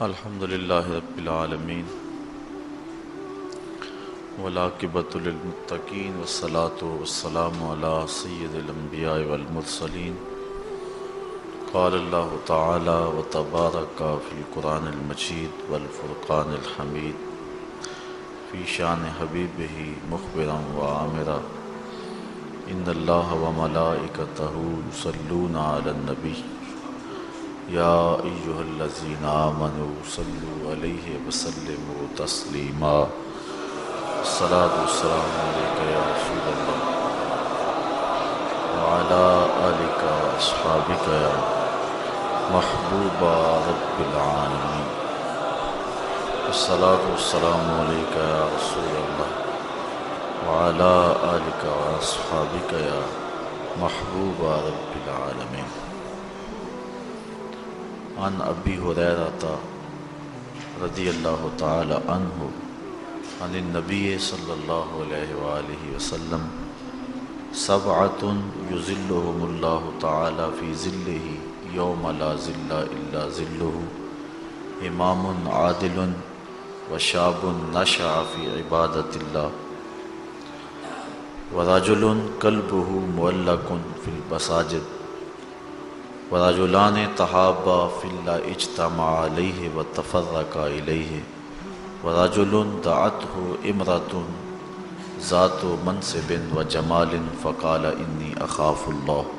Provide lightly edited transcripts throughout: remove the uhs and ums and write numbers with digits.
الحمد للہ رب العالمین والعاقبۃ للمتقین والصلاۃ والسلام علی سید الانبیاء والمرسلین قال اللہ تعالی وتبارک فی القرآن المجید والفرقان الحمید فی شان حبیبہ مخبرا وعامرا ان اللہ وملائکتہ یصلون علی النبی یا ایہا الذین آمنوا صلوا علیہ وسلموا تسلیما الصلاۃ والسلام علیک یا رسول اللہ وعلی آلک واصحابک یا محبوب رب العالمین الصلاۃ والسلام علیک یا رسول اللہ وعلی آلک واصحابک یا محبوب رب العالمین عن ابی ہریرہ رضی اللہ تعالی عنہ عن النبی صلی اللہ علیہ وآلہ وسلم سبعۃ یظلہم اللہ تعالی فی ظلہ یوم لا ظل الا ظلہ امام عادل وشاب نشأ فی عبادۃ اللہ ورجل قلبہ معلق فی المساجد ورجلان تحابا فی اللہ اجتمع علیہ وتفرقا الیہ ورجل دعته امرأة ذات منصب وجمال فقال انی اخاف اللہ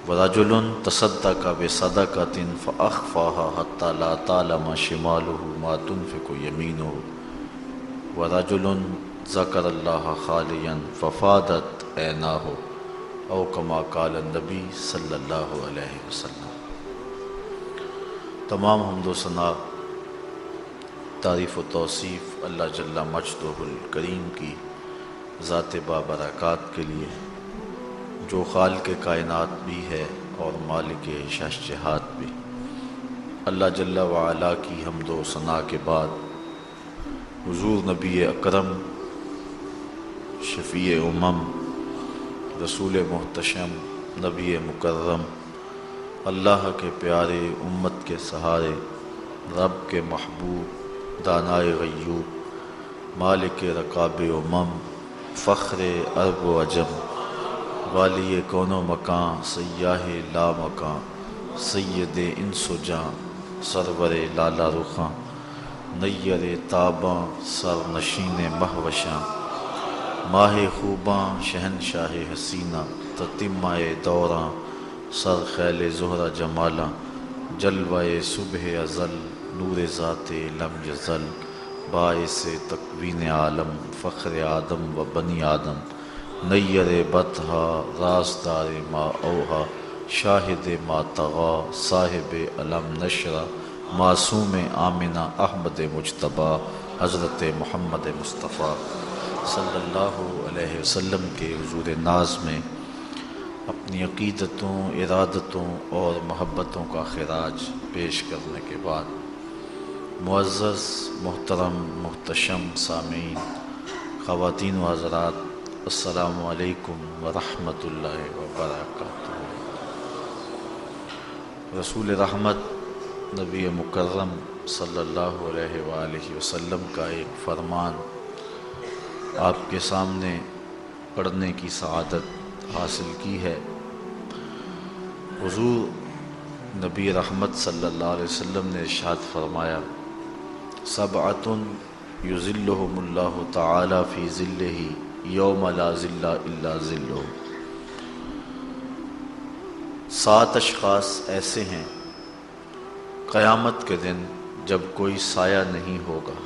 ورجل تصدق بصدقة فاخفاها حتى لا تعلم شماله ما تنفق یمینہ ورجل ذکر اللہ خالیا ففاضت عیناہ او کما قال النبی صلی اللہ علیہ وسلم۔ تمام حمد و ثنا، تعریف و توصیف اللہ جل مجدہ الکریم کی ذات بابرکات کے لیے، جو خالق کائنات بھی ہے اور مالک شہنشاہات بھی۔ اللہ جل وعلا کی حمد و ثنا کے بعد حضور نبی اکرم شفیع امم رسول محتشم نبی مکرم، اللہ کے پیارے امت کے سہارے، رب کے محبوب دانائے غیوب، مالک رکاب امم، فخر عرب و عجم، والی کون و مکان، سیاہ لا مکان، سید انس و جاں، سرور لالا رخاں، نیر تاباں، سر نشین مہوشاں، ماہ خوباں، شہنشاہ حسینہ، تتمہ دوراں، سر خیل زہرہ جمالاں، جلوہ صبح ازل، نور ذات لم یزل، باعث تکوین عالم، فخر آدم و بنی آدم، نیر بطحا، رازدار ما اوہا، شاہد ما طغا، صاحب علم نشرہ، معصوم آمنہ، احمد مجتبیٰ، حضرت محمد مصطفیٰ صلی اللہ علیہ وسلم کے حضور ناز میں اپنی عقیدتوں، ارادتوں اور محبتوں کا خراج پیش کرنے کے بعد، معزز محترم محتشم سامعین، خواتین و حضرات، السلام علیکم ورحمۃ اللہ وبرکاتہ۔ رسول رحمت نبی مکرم صلی اللہ علیہ وآلہ وسلم کا ایک فرمان آپ کے سامنے پڑھنے کی سعادت حاصل کی ہے۔ حضور نبی رحمت صلی اللہ علیہ وسلم نے ارشاد فرمایا، سبعۃ یظلہم اللہ تعالی فی ظلہ یوم لا ظل الا ظلہ۔ 7 اشخاص ایسے ہیں قیامت کے دن جب کوئی سایہ نہیں ہوگا،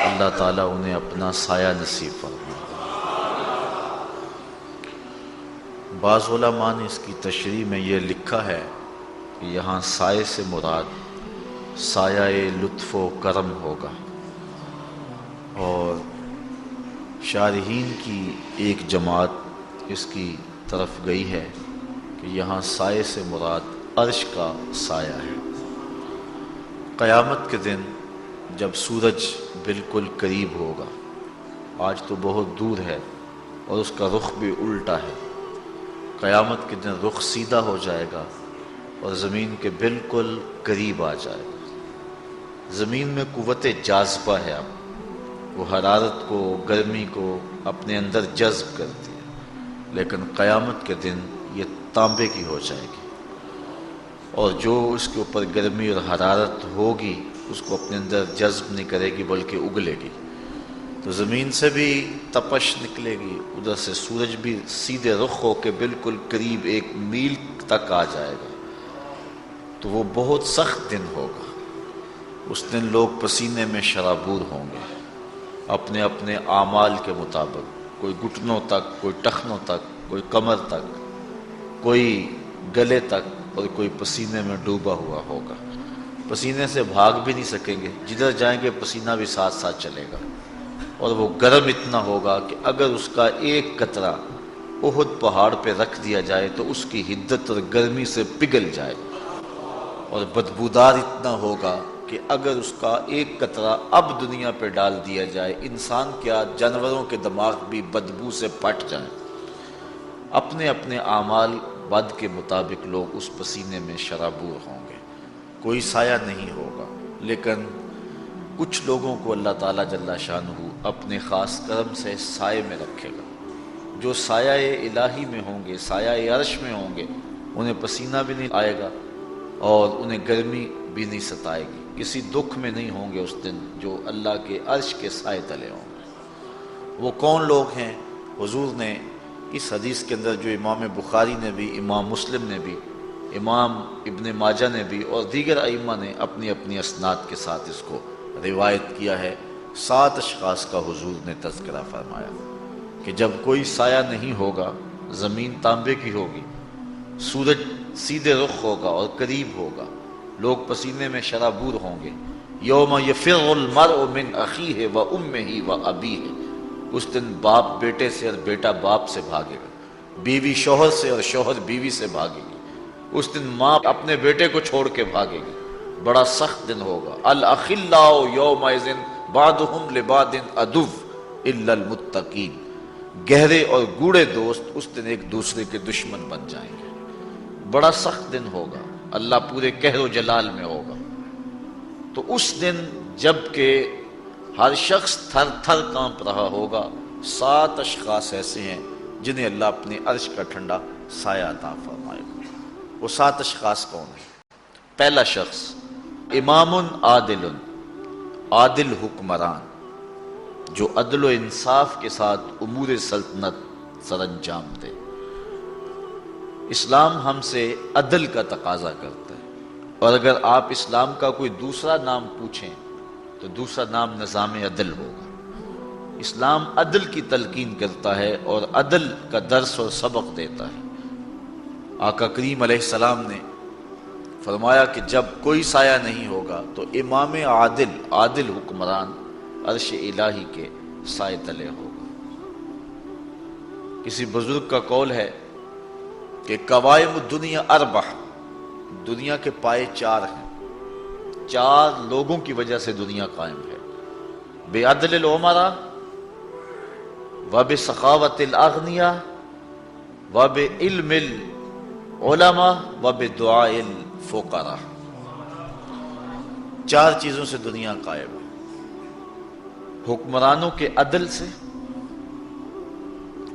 اللہ تعالیٰ انہیں اپنا سایہ نصیب فرمائے۔ بعض علماء نے اس کی تشریح میں یہ لکھا ہے کہ یہاں سائے سے مراد سایہ لطف و کرم ہوگا، اور شارحین کی ایک جماعت اس کی طرف گئی ہے کہ یہاں سائے سے مراد عرش کا سایہ ہے۔ قیامت کے دن جب سورج بالکل قریب ہوگا، آج تو بہت دور ہے اور اس کا رخ بھی الٹا ہے، قیامت کے دن رخ سیدھا ہو جائے گا اور زمین کے بالکل قریب آ جائے گا۔ زمین میں قوت جاذبہ ہے، اب وہ حرارت کو، گرمی کو اپنے اندر جذب کرتی ہے، لیکن قیامت کے دن یہ تانبے کی ہو جائے گی، اور جو اس کے اوپر گرمی اور حرارت ہوگی اس کو اپنے اندر جذب نہیں کرے گی بلکہ اگلے گی۔ تو زمین سے بھی تپش نکلے گی، ادھر سے سورج بھی سیدھے رخ ہو کے بالکل قریب 1 میل تک آ جائے گا۔ تو وہ بہت سخت دن ہوگا، اس دن لوگ پسینے میں شرابور ہوں گے اپنے اپنے اعمال کے مطابق، کوئی گھٹنوں تک، کوئی ٹخنوں تک، کوئی کمر تک، کوئی گلے تک، اور کوئی پسینے میں ڈوبا ہوا ہوگا۔ پسینے سے بھاگ بھی نہیں سکیں گے، جدھر جائیں گے پسینہ بھی ساتھ ساتھ چلے گا، اور وہ گرم اتنا ہوگا کہ اگر اس کا ایک قطرہ احد پہاڑ پہ رکھ دیا جائے تو اس کی حدت اور گرمی سے پگھل جائے، اور بدبودار اتنا ہوگا کہ اگر اس کا ایک قطرہ اب دنیا پہ ڈال دیا جائے، انسان کیا جانوروں کے دماغ بھی بدبو سے پھٹ جائیں۔ اپنے اپنے اعمال بد کے مطابق لوگ اس پسینے میں شرابور ہوں گے، کوئی سایہ نہیں ہوگا، لیکن کچھ لوگوں کو اللہ تعالیٰ جل شانہ اپنے خاص کرم سے سائے میں رکھے گا۔ جو سایہ الہی میں ہوں گے، سایہ عرش میں ہوں گے، انہیں پسینہ بھی نہیں آئے گا اور انہیں گرمی بھی نہیں ستائے گی، کسی دکھ میں نہیں ہوں گے اس دن، جو اللہ کے عرش کے سائے تلے ہوں گے۔ وہ کون لوگ ہیں؟ حضور نے اس حدیث کے اندر، جو امام بخاری نے بھی، امام مسلم نے بھی، امام ابن ماجہ نے بھی اور دیگر ائمہ نے اپنی اپنی اسناد کے ساتھ اس کو روایت کیا ہے، 7 اشخاص کا حضور نے تذکرہ فرمایا کہ جب کوئی سایہ نہیں ہوگا، زمین تانبے کی ہوگی، سورج سیدھے رخ ہوگا اور قریب ہوگا، لوگ پسینے میں شرابور ہوں گے۔ یوم یفر المرء من اخیہ و امہ و ابیہ، اس دن باپ بیٹے سے اور بیٹا باپ سے بھاگے گا، بیوی شوہر سے اور شوہر بیوی سے بھاگے گی، اس دن ماں اپنے بیٹے کو چھوڑ کے بھاگے گی، بڑا سخت دن ہوگا۔ الاخلاء یومئذ بعضهم لبعض عدو الا المتقین، گہرے اور گوڑے دوست اس دن ایک دوسرے کے دشمن بن جائیں گے، بڑا سخت دن ہوگا، اللہ پورے قہر و جلال میں ہوگا۔ تو اس دن جب کہ ہر شخص تھر تھر کانپ رہا ہوگا، 7 اشخاص ایسے ہیں جنہیں اللہ اپنے عرش کا ٹھنڈا سایہ عطا فرمائے گا۔ وہ 7 اشخاص کون ہیں؟ پہلا شخص امام عادل، عادل حکمران، جو عدل و انصاف کے ساتھ امور سلطنت سر انجام دے۔ اسلام ہم سے عدل کا تقاضا کرتا ہے، اور اگر آپ اسلام کا کوئی دوسرا نام پوچھیں تو دوسرا نام نظام عدل ہوگا۔ اسلام عدل کی تلقین کرتا ہے اور عدل کا درس اور سبق دیتا ہے۔ آقا کریم علیہ السلام نے فرمایا کہ جب کوئی سایہ نہیں ہوگا تو امام عادل، عادل حکمران عرش الہی کے سائے تلے ہوگا۔ کسی بزرگ کا قول ہے کہ قوائم الدنیا 4، دنیا کے پائے 4 ہیں، 4 لوگوں کی وجہ سے دنیا قائم ہے: بعدل الامراء، وبسخاوت الاغنیاء، وبعلم العلماء، وبدعاء الفقراء۔ 4 چیزوں سے دنیا قائم ہے: حکمرانوں کے عدل سے،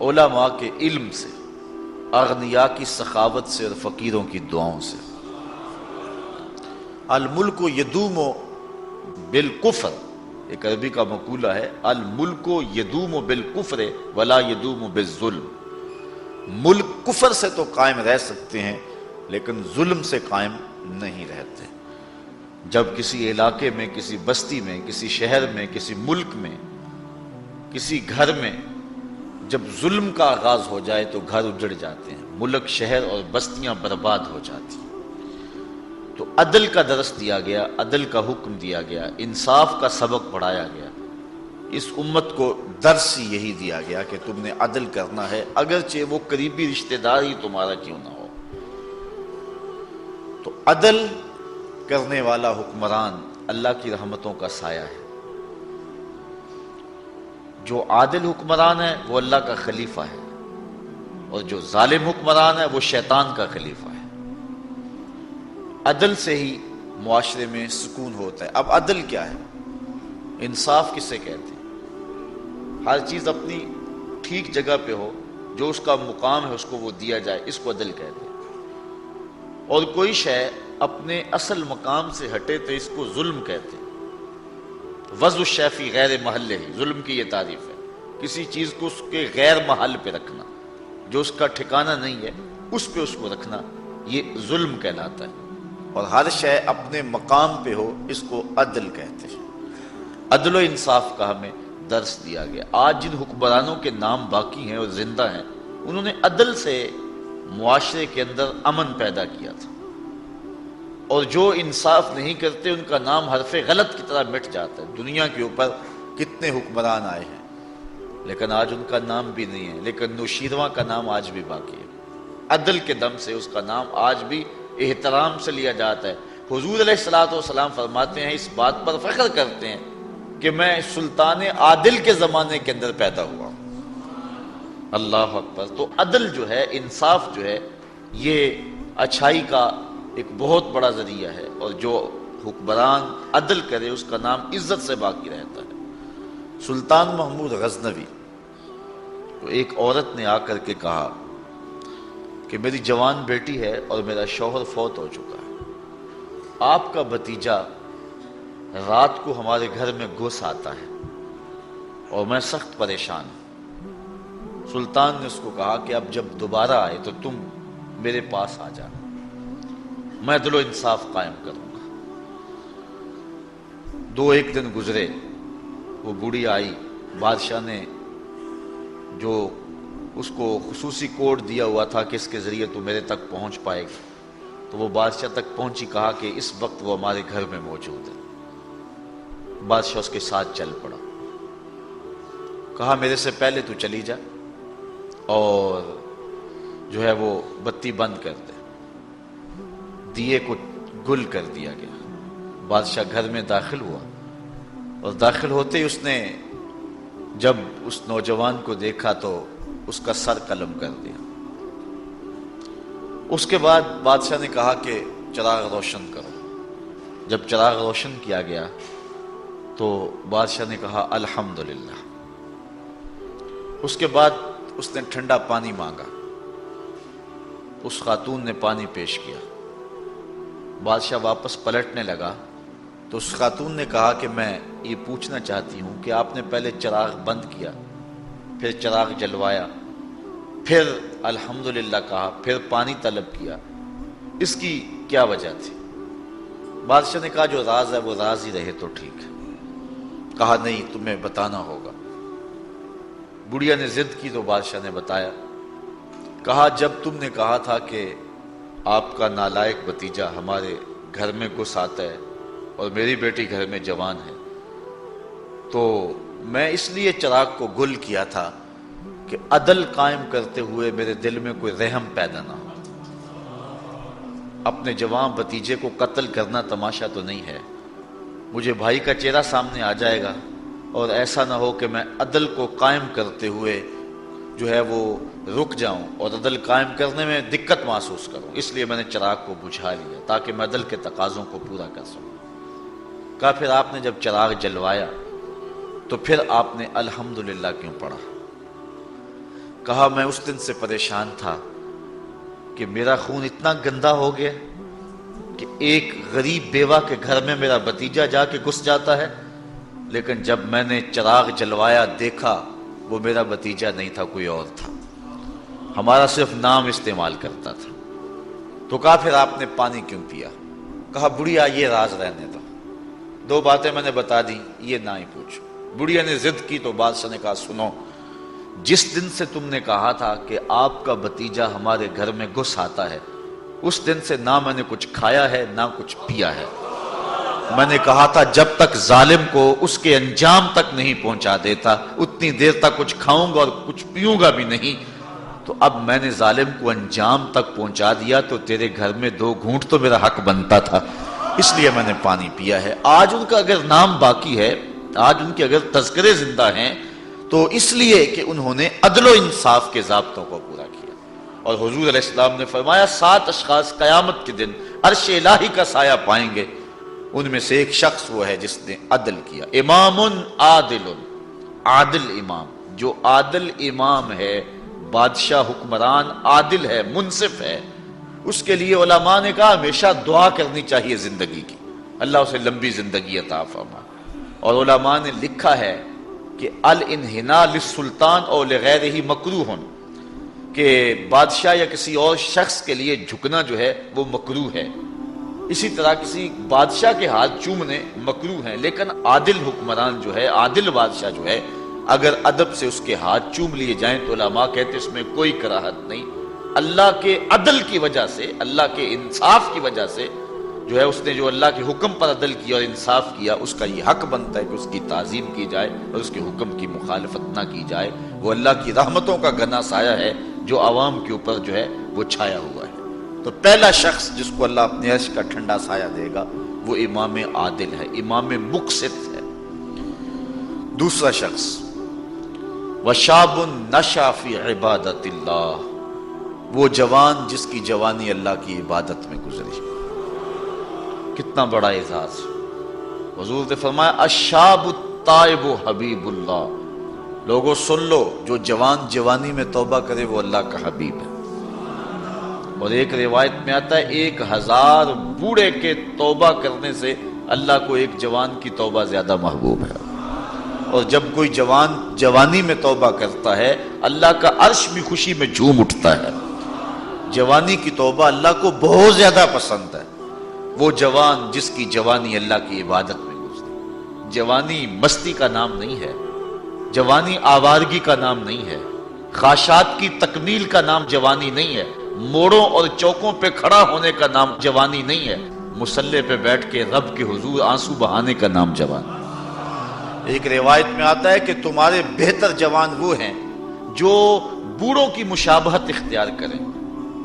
علماء کے علم سے، اغنیاء کی سخاوت سے اور فقیروں کی دعاؤں سے۔ الملک یدوم بالکفر، ایک عربی کا مقولہ ہے، الملک یدوم بالکفر ولا یدوم بالظلم۔ ملک کفر سے تو قائم رہ سکتے ہیں لیکن ظلم سے قائم نہیں رہتے۔ جب کسی علاقے میں، کسی بستی میں، کسی شہر میں، کسی ملک میں، کسی گھر میں جب ظلم کا آغاز ہو جائے تو گھر اجڑ جاتے ہیں، ملک، شہر اور بستیاں برباد ہو جاتی ہیں۔ تو عدل کا درس دیا گیا، عدل کا حکم دیا گیا، انصاف کا سبق پڑھایا گیا۔ اس امت کو درس یہی دیا گیا کہ تم نے عدل کرنا ہے، اگرچہ وہ قریبی رشتہ دار ہی تمہارا کیوں نہ ہو۔ تو عدل کرنے والا حکمران اللہ کی رحمتوں کا سایہ ہے۔ جو عادل حکمران ہے وہ اللہ کا خلیفہ ہے، اور جو ظالم حکمران ہے وہ شیطان کا خلیفہ ہے۔ عدل سے ہی معاشرے میں سکون ہوتا ہے۔ اب عدل کیا ہے؟ انصاف کسے کہتے ہیں؟ ہر چیز اپنی ٹھیک جگہ پہ ہو، جو اس کا مقام ہے اس کو وہ دیا جائے، اس کو عدل کہتے ہیں۔ اور کوئی شے اپنے اصل مقام سے ہٹے تو اس کو ظلم کہتے ہیں۔ وضع الشیء فی غیر محلہ، ظلم کی یہ تعریف ہے، کسی چیز کو اس کے غیر محل پہ رکھنا، جو اس کا ٹھکانہ نہیں ہے اس پہ اس کو رکھنا، یہ ظلم کہلاتا ہے۔ اور ہر شے اپنے مقام پہ ہو، اس کو عدل کہتے ہیں۔ عدل و انصاف کا ہمیں درس دیا گیا۔ آج جن حکمرانوں کے نام باقی ہیں اور زندہ ہیں، انہوں نے عدل سے معاشرے کے اندر امن پیدا کیا تھا، اور جو انصاف نہیں کرتے ان کا نام حرف غلط کی طرح مٹ جاتا ہے۔ دنیا کے اوپر کتنے حکمران آئے ہیں لیکن آج ان کا نام بھی نہیں ہے، لیکن نوشیروان کا نام آج بھی باقی ہے۔ عدل کے دم سے اس کا نام آج بھی احترام سے لیا جاتا ہے۔ حضور علیہ السلام فرماتے ہیں، اس بات پر فخر کرتے ہیں کہ میں سلطان عادل کے زمانے کے اندر پیدا ہوا ہوں۔ اللہ اکبر۔ تو عدل جو ہے، انصاف جو ہے، یہ اچھائی کا ایک بہت بڑا ذریعہ ہے، اور جو حکمران عدل کرے اس کا نام عزت سے باقی رہتا ہے۔ سلطان محمود غزنوی کو ایک عورت نے آ کر کے کہا کہ میری جوان بیٹی ہے اور میرا شوہر فوت ہو چکا ہے، آپ کا بھتیجا رات کو ہمارے گھر میں گھس آتا ہے اور میں سخت پریشان ہوں۔ سلطان نے اس کو کہا کہ اب جب دوبارہ آئے تو تم میرے پاس آ جانا، میں عدل و انصاف قائم کروں گا۔ ایک دن گزرے، وہ بوڑھی آئی، بادشاہ نے جو اس کو خصوصی کوڈ دیا ہوا تھا کہ اس کے ذریعے تو میرے تک پہنچ پائے گی، تو وہ بادشاہ تک پہنچی، کہا کہ اس وقت وہ ہمارے گھر میں موجود ہے۔ بادشاہ اس کے ساتھ چل پڑا، کہا میرے سے پہلے تو چلی جا اور جو ہے وہ بتی بند کر دے۔ دیے کو گل کر دیا گیا۔ بادشاہ گھر میں داخل ہوا، اور داخل ہوتے ہی اس نے جب اس نوجوان کو دیکھا تو اس کا سر قلم کر دیا۔ اس کے بعد بادشاہ نے کہا کہ چراغ روشن کرو۔ جب چراغ روشن کیا گیا تو بادشاہ نے کہا الحمدللہ۔ اس کے بعد اس نے ٹھنڈا پانی مانگا، اس خاتون نے پانی پیش کیا۔ بادشاہ واپس پلٹنے لگا تو اس خاتون نے کہا کہ میں یہ پوچھنا چاہتی ہوں کہ آپ نے پہلے چراغ بند کیا، پھر چراغ جلوایا، پھر الحمدللہ کہا، پھر پانی طلب کیا، اس کی کیا وجہ تھی؟ بادشاہ نے کہا جو راز ہے وہ راز ہی رہے تو ٹھیک ہے۔ کہا نہیں، تمہیں بتانا ہوگا۔ بڑھیا نے ضد کی تو بادشاہ نے بتایا۔ کہا جب تم نے کہا تھا کہ آپ کا نالائق بھتیجا ہمارے گھر میں گھس آتا ہے اور میری بیٹی گھر میں جوان ہے، تو میں اس لیے چراغ کو گل کیا تھا کہ عدل قائم کرتے ہوئے میرے دل میں کوئی رحم پیدا نہ ہو۔ اپنے جوان بھتیجے کو قتل کرنا تماشا تو نہیں ہے، مجھے بھائی کا چہرہ سامنے آ جائے گا، اور ایسا نہ ہو کہ میں عدل کو قائم کرتے ہوئے جو ہے وہ رک جاؤں اور عدل قائم کرنے میں دقت محسوس کروں، اس لیے میں نے چراغ کو بجھا لیا تاکہ میں عدل کے تقاضوں کو پورا کر سکوں۔ کہا پھر آپ نے جب چراغ جلوایا تو پھر آپ نے الحمدللہ کیوں پڑھا؟ کہا میں اس دن سے پریشان تھا کہ میرا خون اتنا گندا ہو گیا کہ ایک غریب بیوہ کے گھر میں میرا بھتیجا جا کے گھس جاتا ہے، لیکن جب میں نے چراغ جلوایا دیکھا وہ میرا بھتیجا نہیں تھا، کوئی اور تھا، ہمارا صرف نام استعمال کرتا تھا۔ تو کہا پھر آپ نے پانی کیوں پیا؟ کہا بڑھیا یہ راز رہنے دو، 2 باتیں میں نے بتا دی، یہ نہ ہی پوچھو۔ بڑھیا نے ضد کی تو بادشاہ نے کہا سنو، جس دن سے تم نے کہا تھا کہ آپ کا بھتیجا ہمارے گھر میں گھس آتا ہے، اس دن سے نہ میں نے کچھ کھایا ہے نہ کچھ پیا ہے۔ میں نے کہا تھا جب تک ظالم کو اس کے انجام تک نہیں پہنچا دیتا اتنی دیر تک کچھ کھاؤں گا اور کچھ پیوں گا بھی نہیں، تو اب میں نے ظالم کو انجام تک پہنچا دیا تو تیرے گھر میں 2 گھونٹ تو میرا حق بنتا تھا، اس لیے میں نے پانی پیا ہے۔ آج ان کا اگر نام باقی ہے، آج ان کے اگر تذکرے زندہ ہیں، تو اس لیے کہ انہوں نے عدل و انصاف کے ضابطوں کو پورا کیا۔ اور حضور علیہ السلام نے فرمایا 7 اشخاص قیامت کے دن عرش الہی کا سایہ پائیں گے، ان میں سے ایک شخص وہ ہے جس نے عدل کیا. امام عادل، عادل امام. جو عادل امام ہے، بادشاہ حکمران عادل ہے، منصف ہے، اس کے لیے علماء نے کہا ہمیشہ دعا کرنی چاہیے زندگی کی، اللہ اسے لمبی زندگی عطا فرما. اور علماء نے لکھا ہے کہ الانحناء للسلطان اور لغیرہ مکروہ، کہ بادشاہ یا کسی اور شخص کے لیے جھکنا جو ہے وہ مکروہ ہے. اسی طرح کسی بادشاہ کے ہاتھ چومنے مکروہ ہیں، لیکن عادل حکمران جو ہے، عادل بادشاہ جو ہے، اگر ادب سے اس کے ہاتھ چوم لیے جائیں تو علماء کہتے اس میں کوئی کراہت نہیں. اللہ کے عدل کی وجہ سے، اللہ کے انصاف کی وجہ سے جو ہے، اس نے جو اللہ کے حکم پر عدل کیا اور انصاف کیا، اس کا یہ حق بنتا ہے کہ اس کی تعظیم کی جائے اور اس کے حکم کی مخالفت نہ کی جائے. وہ اللہ کی رحمتوں کا گھنا سایہ ہے جو عوام کے اوپر جو ہے وہ چھایا ہوا ہے. تو پہلا شخص جس کو اللہ اپنے عرش کا ٹھنڈا سایہ دے گا وہ امام عادل ہے، امام مقسط ہے. دوسرا شخص وشاب نشأ فی عبادت اللہ، وہ جوان جس کی جوانی اللہ کی عبادت میں گزری. کتنا بڑا اعزاز. حضور نے فرمایا الشاب التائب حبیب اللہ. لوگوں سن لو، جو جوان جوانی میں توبہ کرے وہ اللہ کا حبیب ہے. اور ایک روایت میں آتا ہے 1000 بوڑھے کے توبہ کرنے سے اللہ کو ایک جوان کی توبہ زیادہ محبوب ہے. اور جب کوئی جوان جوانی میں توبہ کرتا ہے اللہ کا عرش بھی خوشی میں جھوم اٹھتا ہے. جوانی کی توبہ اللہ کو بہت زیادہ پسند ہے. وہ جوان جس کی جوانی اللہ کی عبادت میں گزری. جوانی مستی کا نام نہیں ہے، جوانی آوارگی کا نام نہیں ہے، خواہشات کی تکمیل کا نام جوانی نہیں ہے، موڑوں اور چوکوں پہ کھڑا ہونے کا نام جوانی نہیں ہے، مصلی پہ بیٹھ کے رب کے حضور آنسو بہانے کا نام جوانی. ایک روایت میں آتا ہے کہ تمہارے بہتر جوان وہ ہیں جو بوڑھوں کی مشابہت اختیار کریں،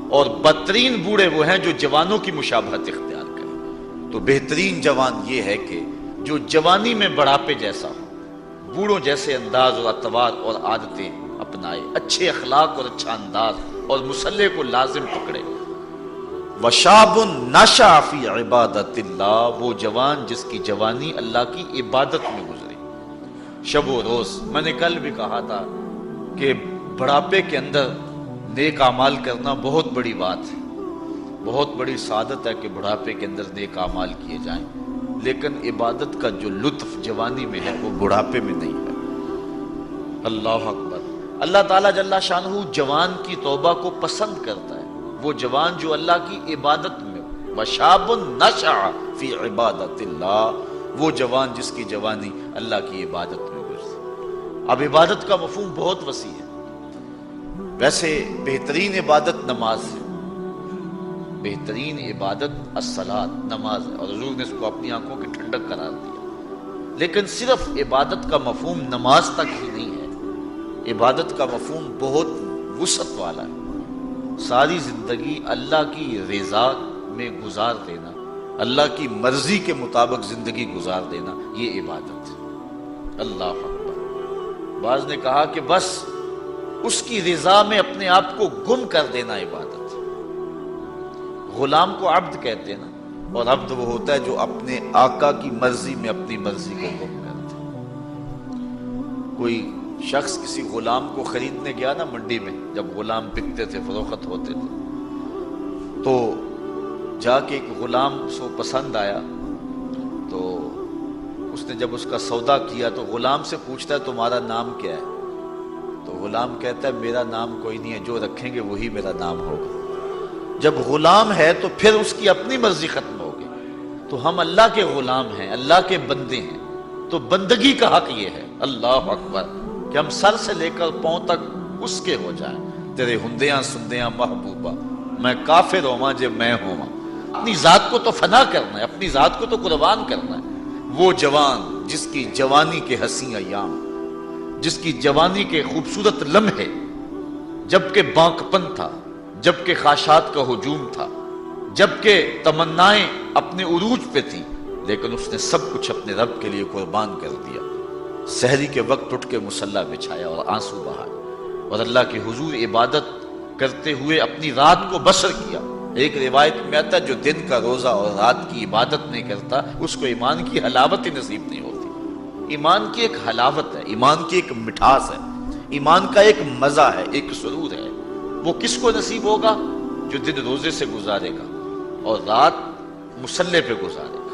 اور بدترین بوڑھے وہ ہیں جو جوانوں کی مشابہت اختیار کریں. تو بہترین جوان یہ ہے کہ جو جوانی میں بڑھاپے جیسا ہو، بوڑھوں جیسے انداز اور اطوار اور عادتیں اپنائے، اچھے اخلاق اور اچھا انداز اور مصلی کو لازم پکڑے. وشاب نشأ فی عبادت اللہ، وہ جوان جس کی جوانی اللہ کی عبادت میں گزری. شب و روز، میں نے کل بھی کہا تھا کہ بڑھاپے کے اندر نیک اعمال کرنا بہت بڑی بات ہے، بہت بڑی سعادت ہے کہ بڑھاپے کے اندر نیک اعمال کیے جائیں، لیکن عبادت کا جو لطف جوانی میں ہے وہ بڑھاپے میں نہیں ہے. اللہ اکبر. اللہ تعالیٰ جل شانہ جوان کی توبہ کو پسند کرتا ہے. وہ جوان جو اللہ کی عبادت میں، وشاب نشأ فی عبادت اللہ، وہ جوان جس کی جوانی اللہ کی عبادت میں گزری. اب عبادت کا مفہوم بہت وسیع ہے. ویسے بہترین عبادت نماز ہے، بہترین عبادت الصلاۃ، نماز ہے، اور حضور نے اس کو اپنی آنکھوں کی ٹھنڈک قرار دیا. لیکن صرف عبادت کا مفہوم نماز تک ہی نہیں ہے، عبادت کا مفہوم بہت وسعت والا ہے. ساری زندگی اللہ کی رضا میں گزار دینا، اللہ کی مرضی کے مطابق زندگی گزار دینا، یہ عبادت ہے. اللہ اکبر. بعض نے کہا کہ بس اس کی رضا میں اپنے آپ کو گم کر دینا عبادت. غلام کو عبد کہتے ہیں نا، اور عبد وہ ہوتا ہے جو اپنے آقا کی مرضی میں اپنی مرضی کو گم کرتے. کوئی شخص کسی غلام کو خریدنے گیا نا منڈی میں، جب غلام بکتے تھے، فروخت ہوتے تھے، تو جا کے ایک غلام اس کو پسند آیا، تو اس نے جب اس کا سودا کیا تو غلام سے پوچھتا ہے تمہارا نام کیا ہے؟ تو غلام کہتا ہے میرا نام کوئی نہیں ہے، جو رکھیں گے وہی میرا نام ہوگا. جب غلام ہے تو پھر اس کی اپنی مرضی ختم ہوگی. تو ہم اللہ کے غلام ہیں، اللہ کے بندے ہیں، تو بندگی کا حق یہ ہے، اللہ اکبر، کہ ہم سر سے لے کر پاؤں تک اس کے ہو جائیں. تیرے ہندیاں سندیاں محبوبہ، میں کافر ہوواں جے میں ہوواں. اپنی ذات کو تو فنا کرنا ہے، اپنی ذات کو تو قربان کرنا ہے. وہ جوان جس کی جوانی کے حسین ایام، جس کی جوانی کے خوبصورت لمحے، جبکہ بانکپن تھا، جبکہ خواہشات کا ہجوم تھا، جبکہ تمنائیں اپنے عروج پہ تھی، لیکن اس نے سب کچھ اپنے رب کے لیے قربان کر دیا. سحری کے وقت اٹھ کے مصلی بچھایا اور آنسو بہائے، اور اللہ کے حضور عبادت کرتے ہوئے اپنی رات کو بسر کیا. ایک روایت میں آتا ہے جو دن کا روزہ اور رات کی عبادت نہیں کرتا اس کو ایمان کی حلاوت ہی نصیب نہیں ہوتی۔ ایمان کی ایک حلاوت ہے، ایمان کی ایک مٹھاس ہے، ایمان کا ایک مزہ ہے، ایک سرور ہے۔ وہ کس کو نصیب ہوگا؟ جو دن روزے سے گزارے گا اور رات مصلے پہ گزارے گا،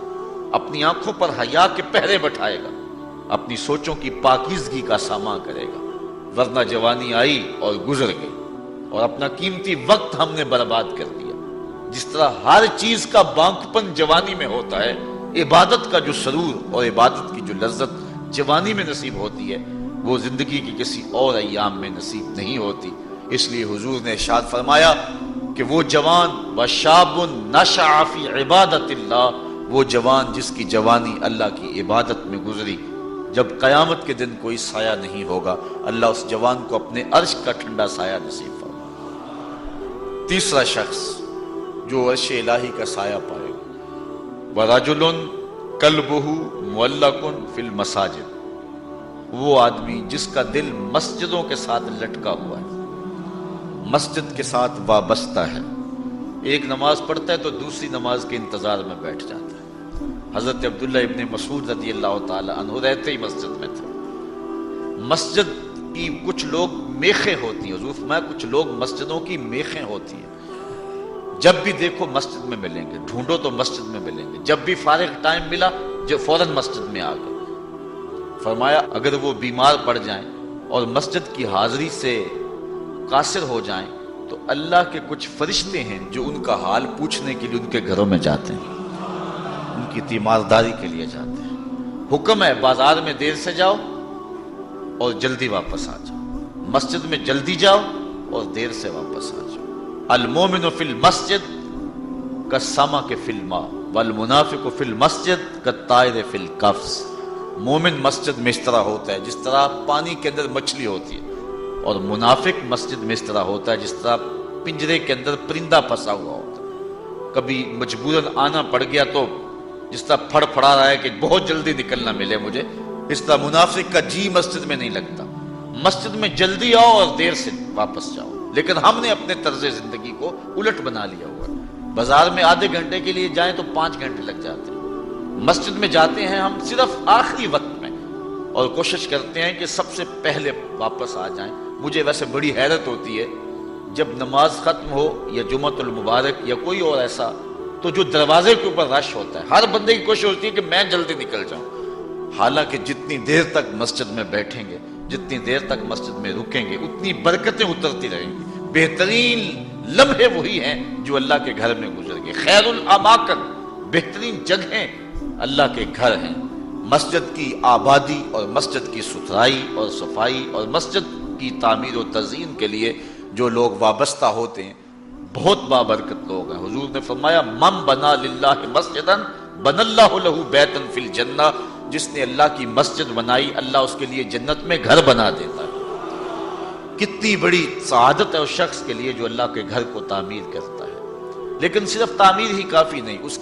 اپنی آنکھوں پر حیا کے پہرے بٹھائے گا، اپنی سوچوں کی پاکیزگی کا سامان کرے گا، ورنہ جوانی آئی اور گزر گئی اور اپنا قیمتی وقت ہم نے برباد کر دیا۔ جس طرح ہر چیز کا بانکپن جوانی میں ہوتا ہے، عبادت کا جو سرور اور عبادت کی جو لذت جوانی میں نصیب ہوتی ہے وہ زندگی کی کسی اور ایام میں نصیب نہیں ہوتی۔ اس لیے حضور نے ارشاد فرمایا کہ وہ جوان وشاب نشأ فی عبادت اللہ، وہ جوان جس کی جوانی اللہ کی عبادت میں گزری، جب قیامت کے دن کوئی سایہ نہیں ہوگا اللہ اس جوان کو اپنے عرش کا ٹھنڈا سایہ نصیب فرمائے۔ تیسرا شخص جو عرش الہی کا سایہ پائے گا، وَرَجُلٌ قَلْبُهُ مُعَلَّقٌ فِي الْمَسَاجِدِ، وہ آدمی جس کا دل مسجدوں کے ساتھ لٹکا ہوا ہے، مسجد کے ساتھ وابستہ ہے، ایک نماز پڑھتا ہے تو دوسری نماز کے انتظار میں بیٹھ جاتا ہے۔ حضرت عبداللہ ابن مسعود رضی اللہ تعالی عنہ رہتے ہی مسجد میں تھے۔ مسجد کی کچھ لوگ میخیں ہوتی ہیں، حضور فرمایا کچھ لوگ مسجدوں کی میخیں ہوتی ہیں، جب بھی دیکھو مسجد میں ملیں گے، ڈھونڈو تو مسجد میں ملیں گے، جب بھی فارغ ٹائم ملا جو فوراً مسجد میں آ گئے۔ فرمایا اگر وہ بیمار پڑ جائیں اور مسجد کی حاضری سے قاصر ہو جائیں تو اللہ کے کچھ فرشتے ہیں جو ان کا حال پوچھنے کے لیے ان کے گھروں میں جاتے ہیں، ان کی تیمارداری کے لیے جاتے ہیں۔ حکم ہے بازار میں دیر سے جاؤ اور جلدی واپس آ جاؤ، مسجد میں جلدی جاؤ اور دیر سے واپس آ جاؤ۔ المومن فی المسجد کالسمک فی الماء والمنافق فی المسجد کالطائر فی القفص، مومن مسجد میں اس طرح ہوتا ہے جس طرح پانی کے اندر مچھلی ہوتی ہے، اور منافق مسجد میں اس طرح ہوتا ہے جس طرح پنجرے کے اندر پرندہ پھنسا ہوا ہوتا ہے، کبھی مجبوراً آنا پڑ گیا تو جس طرح پھڑ پھڑا رہا ہے کہ بہت جلدی نکلنا ملے مجھے، اس طرح منافق کا جی مسجد میں نہیں لگتا۔ مسجد میں جلدی آؤ اور دیر سے واپس جاؤ، لیکن ہم نے اپنے طرز زندگی کو الٹ بنا لیا ہوا ہے۔ بازار میں آدھے گھنٹے کے لیے جائیں تو 5 گھنٹے لگ جاتے ہیں، مسجد میں جاتے ہیں ہم صرف آخری وقت میں اور کوشش کرتے ہیں کہ سب سے پہلے واپس آ جائیں۔ مجھے ویسے بڑی حیرت ہوتی ہے جب نماز ختم ہو یا جمعۃ المبارک یا کوئی اور ایسا، تو جو دروازے کے اوپر رش ہوتا ہے ہر بندے کی کوشش ہوتی ہے کہ میں جلدی نکل جاؤں، حالانکہ جتنی دیر تک مسجد میں بیٹھیں گے، جتنی دیر تک مسجد میں رکیں گے اتنی برکتیں اترتی رہیں گی۔ بہترین لمحے وہی ہیں جو اللہ کے گھر میں گزر گئے۔ خیر الاماکن، بہترین جگہیں اللہ کے گھر ہیں۔ مسجد کی آبادی اور مسجد کی ستھرائی اور صفائی اور مسجد کی تعمیر و تزئین کے لیے جو لوگ وابستہ ہوتے ہیں بہت بابرکت لوگ ہیں۔ حضور نے فرمایا من بنا للہ مسجدا بنى اللہ لہ بیتا فی الجنہ، جس نے اللہ کی مسجد بنائی اللہ اس کے لیے جنت میں گھر بنا دیتا ہے۔ کتنی بڑی سعادت ہے اس شخص کے لیے جو اللہ کے گھر کو تعمیر کرتا ہے۔ لیکن صرف تعمیر ہی کافی نہیں، اس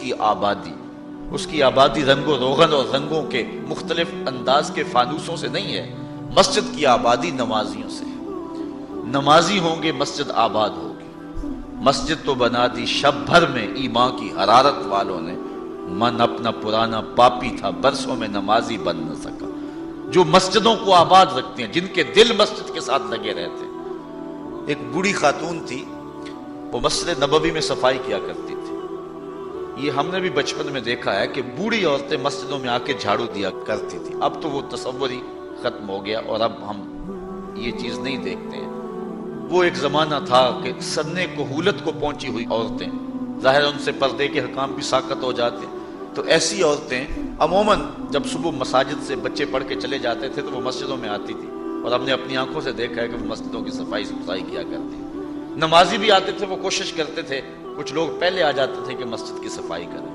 کی آبادی رنگ و روغن اور رنگوں کے مختلف انداز کے فانوسوں سے نہیں ہے، مسجد کی آبادی نمازیوں سے ہے۔ نمازی ہوں گے مسجد آباد ہوگی۔ مسجد تو بنا دی شب بھر میں ایمان کی حرارت والوں نے، من اپنا پرانا پاپی تھا برسوں میں نمازی بن نہ سکا۔ جو مسجدوں کو آباد رکھتے ہیں، جن کے دل مسجد کے ساتھ لگے رہتے ہیں۔ ایک بوڑھی خاتون تھی، وہ مسجد نبوی میں صفائی کیا کرتی تھی۔ یہ ہم نے بھی بچپن میں دیکھا ہے کہ بوڑھی عورتیں مسجدوں میں آ کے جھاڑو دیا کرتی تھی۔ اب تو وہ تصور ہی ختم ہو گیا اور اب ہم یہ چیز نہیں دیکھتے ہیں۔ وہ ایک زمانہ تھا کہ سنِ کہولت کو پہنچی ہوئی عورتیں، ظاہر ان سے پردے کے حکام بھی ساقط ہو جاتے، تو ایسی عورتیں عموماً جب صبح مساجد سے بچے پڑھ کے چلے جاتے تھے تو وہ مسجدوں میں آتی تھی، اور ہم نے اپنی آنکھوں سے دیکھا ہے کہ وہ مسجدوں کی صفائی ستھرائی کیا کرتی۔ نمازی بھی آتے تھے، وہ کوشش کرتے تھے، کچھ لوگ پہلے آ جاتے تھے کہ مسجد کی صفائی کریں،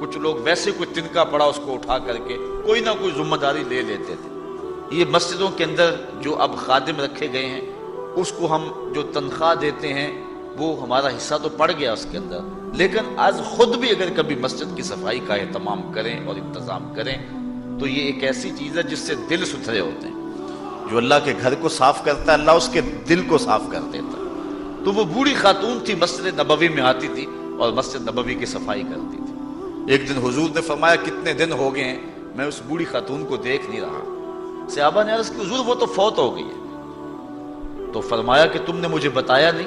کچھ لوگ ویسے کوئی تنکا پڑا اس کو اٹھا کر کے کوئی نہ کوئی ذمہ داری لے لیتے تھے۔ یہ مسجدوں کے اندر جو اب خادم رکھے گئے ہیں، اس کو ہم جو تنخواہ دیتے ہیں وہ ہمارا حصہ تو پڑ گیا اس کے اندر، لیکن آج خود بھی اگر کبھی مسجد کی صفائی کا اہتمام کریں اور انتظام کریں تو یہ ایک ایسی چیز ہے جس سے دل ستھرے ہوتے ہیں۔ جو اللہ کے گھر کو صاف کرتا ہے اللہ اس کے دل کو صاف کر دیتا ہے۔ تو وہ بوڑھی خاتون تھی، مسجد نبوی میں آتی تھی، اور مسجد نبوی کی صفائی کرتی تھی۔ ایک دن حضور نے فرمایا کتنے دن ہو گئے ہیں میں اس بوڑھی خاتون کو دیکھ نہیں رہا۔ صحابہ نے عرض کی حضور وہ تو فوت ہو گئی ہے۔ تو فرمایا کہ تم نے مجھے بتایا نہیں؟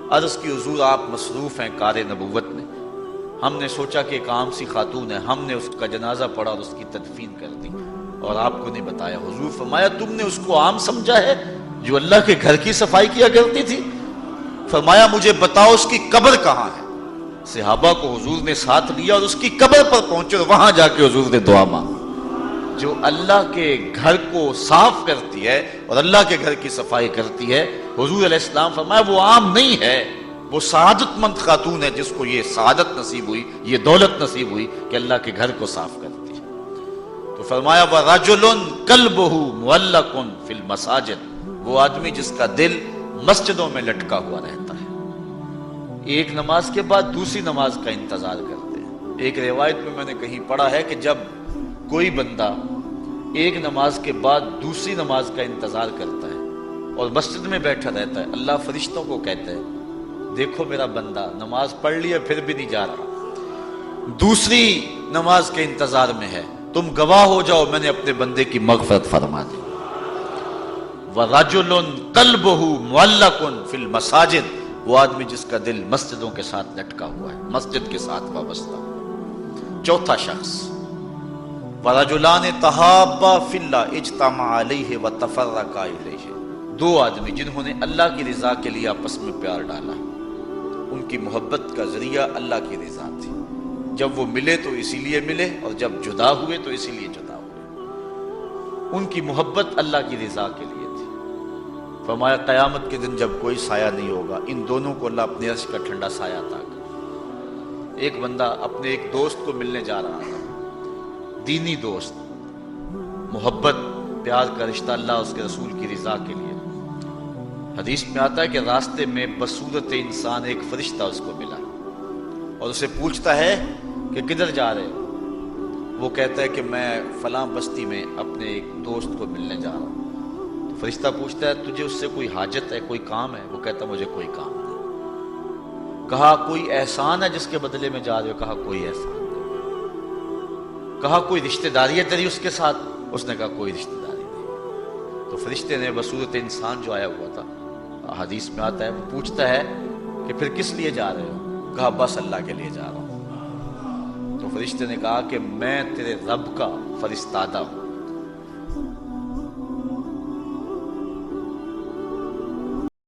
عرض کی حضور آپ مصروف ہیں کار نبوت میں، ہم نے سوچا کہ ایک عام سی خاتون ہے، ہم نے اس کا جنازہ پڑھا اور اس کی تدفین کر دی اور آپ کو نہیں بتایا۔ حضور فرمایا تم نے اس کو عام سمجھا ہے جو اللہ کے گھر کی صفائی کیا کرتی تھی؟ فرمایا مجھے بتاؤ اس کی قبر کہاں ہے؟ صحابہ کو حضور نے ساتھ لیا اور اس کی قبر پر پہنچے اور وہاں جا کے حضور نے دعا مانگی۔ جو اللہ کے گھر کو صاف کرتی ہے اور اللہ کے گھر کی صفائی کرتی ہے، حضور علیہ السلام فرمایا وہ عام نہیں ہے، وہ سعادت مند خاتون ہے جس کو یہ سعادت نصیب ہوئی، یہ دولت نصیب ہوئی کہ اللہ کے گھر کو صاف کرتی ہے۔ تو فرمایا وَرَجُلٌ قَلْبُهُ مُعَلَّقٌ فِي الْمَسَاجِدِ، وہ آدمی جس کا دل مسجدوں میں لٹکا ہوا رہتا ہے، ایک نماز کے بعد دوسری نماز کا انتظار کرتے ہیں۔ ایک روایت میں نے کہیں پڑھا ہے کہ جب کوئی بندہ ایک نماز کے بعد دوسری نماز کا انتظار کرتا ہے اور مسجد میں بیٹھا رہتا ہے، اللہ فرشتوں کو کہتا ہے دیکھو میرا بندہ نماز پڑھ لیا پھر بھی نہیں جا رہا، دوسری نماز کے انتظار میں ہے، تم گواہ ہو جاؤ میں نے اپنے بندے کی مغفرت فرما دی۔ وَرَجُلٌ قَلْبُهُ مُعَلَّقٌ فِي الْمَسَاجِدِ، وہ آدمی جس کا دل مسجدوں کے ساتھ لٹکا ہوا ہے، مسجد کے ساتھ وابستہ۔ چوتھا شخص وَرَجُلَانِ تَحَابَّا فِي اللَّهِ اجْتَمَعَا عَلَيْهِ وَتَفَرَّقَا إِلَيْهِ، دو آدمی جنہوں نے اللہ کی رضا کے لیے آپس میں پیار ڈالا، ان کی محبت کا ذریعہ اللہ کی رضا تھی، جب وہ ملے تو اسی لیے ملے اور جب جدا ہوئے تو اسی لیے جدا ہوئے، ان کی محبت اللہ کی رضا کے لیے تھی۔ فرمایا قیامت کے دن جب کوئی سایہ نہیں ہوگا ان دونوں کو اللہ اپنے عرش کا ٹھنڈا سایہ عطا کرے۔ ایک بندہ اپنے ایک دوست کو ملنے جا رہا تھا، دینی دوست، محبت پیار کا رشتہ اللہ اس کے رسول کی رضا کے لیے۔ حدیث میں آتا ہے کہ راستے میں بصورت انسان ایک فرشتہ اس کو ملا اور اسے پوچھتا ہے کہ کدھر جا رہے ہو؟ وہ کہتا ہے کہ میں فلاں بستی میں اپنے ایک دوست کو ملنے جا رہا ہوں۔ تو فرشتہ پوچھتا ہے تجھے اس سے کوئی حاجت ہے، کوئی کام ہے؟ وہ کہتا مجھے کوئی کام نہیں۔ کہا کوئی احسان ہے جس کے بدلے میں جا رہے ہو؟ کہا کوئی احسان نہیں۔ کہا کوئی رشتہ داری ہے تیری اس کے ساتھ؟ اس نے کہا کوئی رشتہ داری نہیں۔ تو فرشتے نے بصورت انسان جو آیا ہوا تھا، حدیث میں آتا ہے، وہ پوچھتا ہے کہ پھر کس لیے جا رہے ہو؟ کہا بس اللہ کے لیے جا رہا ہوں۔ تو فرشتے نے کہا کہ میں تیرے رب کا فرستادہ ہوں،